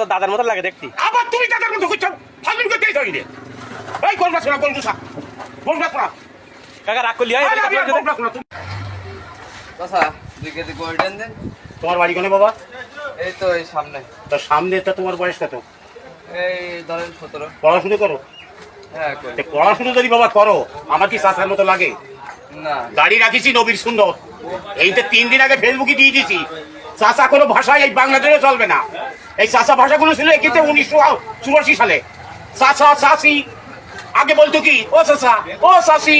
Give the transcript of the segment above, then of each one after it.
তো দাদার মতো লাগে দেখতে। আবার তুমি দাদার মতো করছো, ফালতু করতেই যাই রে। এই কোন মাছ না কোন গুসা, কোন মাছ না কাকা রাগ করলি হয়? চাচা 2 কেজি গোল্ডেন দেন। তোমার বাড়ি কোনে বাবা? এই তো এই সামনে। তো সামনে তো তোমার বয়স কত? এই ধরেন 17। পড়াশুনো করো? হ্যাঁ কই। তো পড়াশুনো যদি বাবা করো, আমার কি চাচার মতো লাগে? না গাড়ি রাখিছি নবীর সুন্দর, এই তো 3 দিন আগে ফেসবুকে দিয়ে দিয়েছি। চাচা কোনো ভাষায় এই বাংলাদেশে চলবে না। এই চাচা ভাষাগুলো ছিল কিন্তু 1984 সালে। চাচা চাচি আগে বলতো কি, ও চাচা ও চাচি,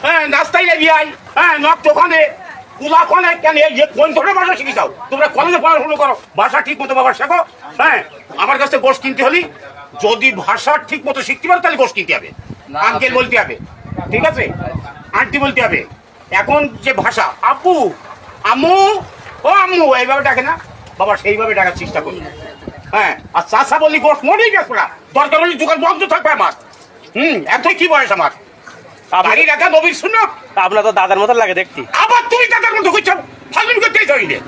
হ্যাঁ নাস্তায় যাবি আই, হ্যাঁ নক দোকানে কুলা কোনে কেন, এই কোন ধরনের ভাষা শিখি যাও তোমরা? কলেজে পড়াশুনো করো, ভাষা ঠিক মতো বাবা শেখো। হ্যাঁ আমার কাছে গোশ কিনতে হলি, যদি ভাষা ঠিক মতো শিখতে পারো তাহলে গোশ কিনতে হবে, আঙ্কেল বলতে হবে, ঠিক আছে, আন্টি বলতে হবে। এখন যে ভাষা আপু আম্মু ও আম্মু এইভাবে ডাকে না বাবা, সেইভাবে ডাকার চেষ্টা করি। হ্যাঁ আর চাষা বললি গোশ মনেই গেছো না, দরকার হলে দোকান বন্ধ থাকবে আমার। এতই কি বয়স আমার, বাড়ি রাখা নবীর শুনো। আপনার তো দাদার মতো লাগে দেখতে। আবার তুমি দাদার মতো করছো, ফালতু করতেই যাই রে।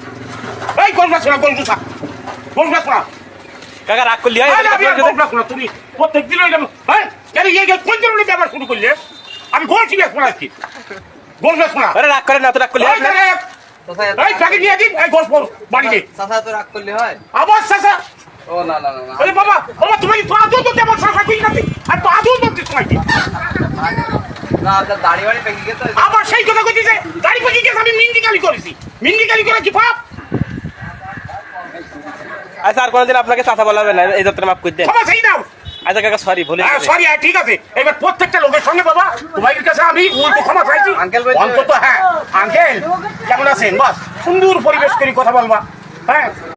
এই কোন মাছ না কোন গুসা, কোন মাছ না কাকা রাগ করলি হয়? তুমি প্রত্যেক দিন হ্যাঁ কেন কোন ধরনের ব্যাপার শুরু করলে? আমি গোলছি ব্যাপার আজকে গোল ব্যাপার। আরে রাগ করে না, তো রাগ করলি হয়? এই প্যাকেট নিয়ে দিন, এই গোস বাড়িতে। চাচা তো রাগ করলে হয়? আবার চাচা, ও না না না না। আরে বাবা বাবা তুমি তো আদৌ তো দেবো চাচা কই না, আর তো আদৌ তো তোমায় না আপনার দাড়ি বাড়ি পেকে গেছে। আবার সেই কথা কইতেছে গাড়ি পেকে গেছে, আমি মিন্দি গালি করেছি, মিন্দি গালি করে কি পাপ? আচ্ছা আর কোনদিন আপনাকে চাচা বলা হবে না, এই যাত্রা মাফ করে দেন। ক্ষমা চাই নাও। আচ্ছা কাকা সরি, ভুলে হ্যাঁ সরি, ঠিক আছে। এবার প্রত্যেকটা লোকের সঙ্গে বাবা তোমার কাছে আমি ক্ষমা চাইছি। আঙ্কেল বলছে। অন্তত হ্যাঁ আঙ্কেল কেমন আছেন, বাস সুন্দর পরিবেশ করে কথা বলবা। হ্যাঁ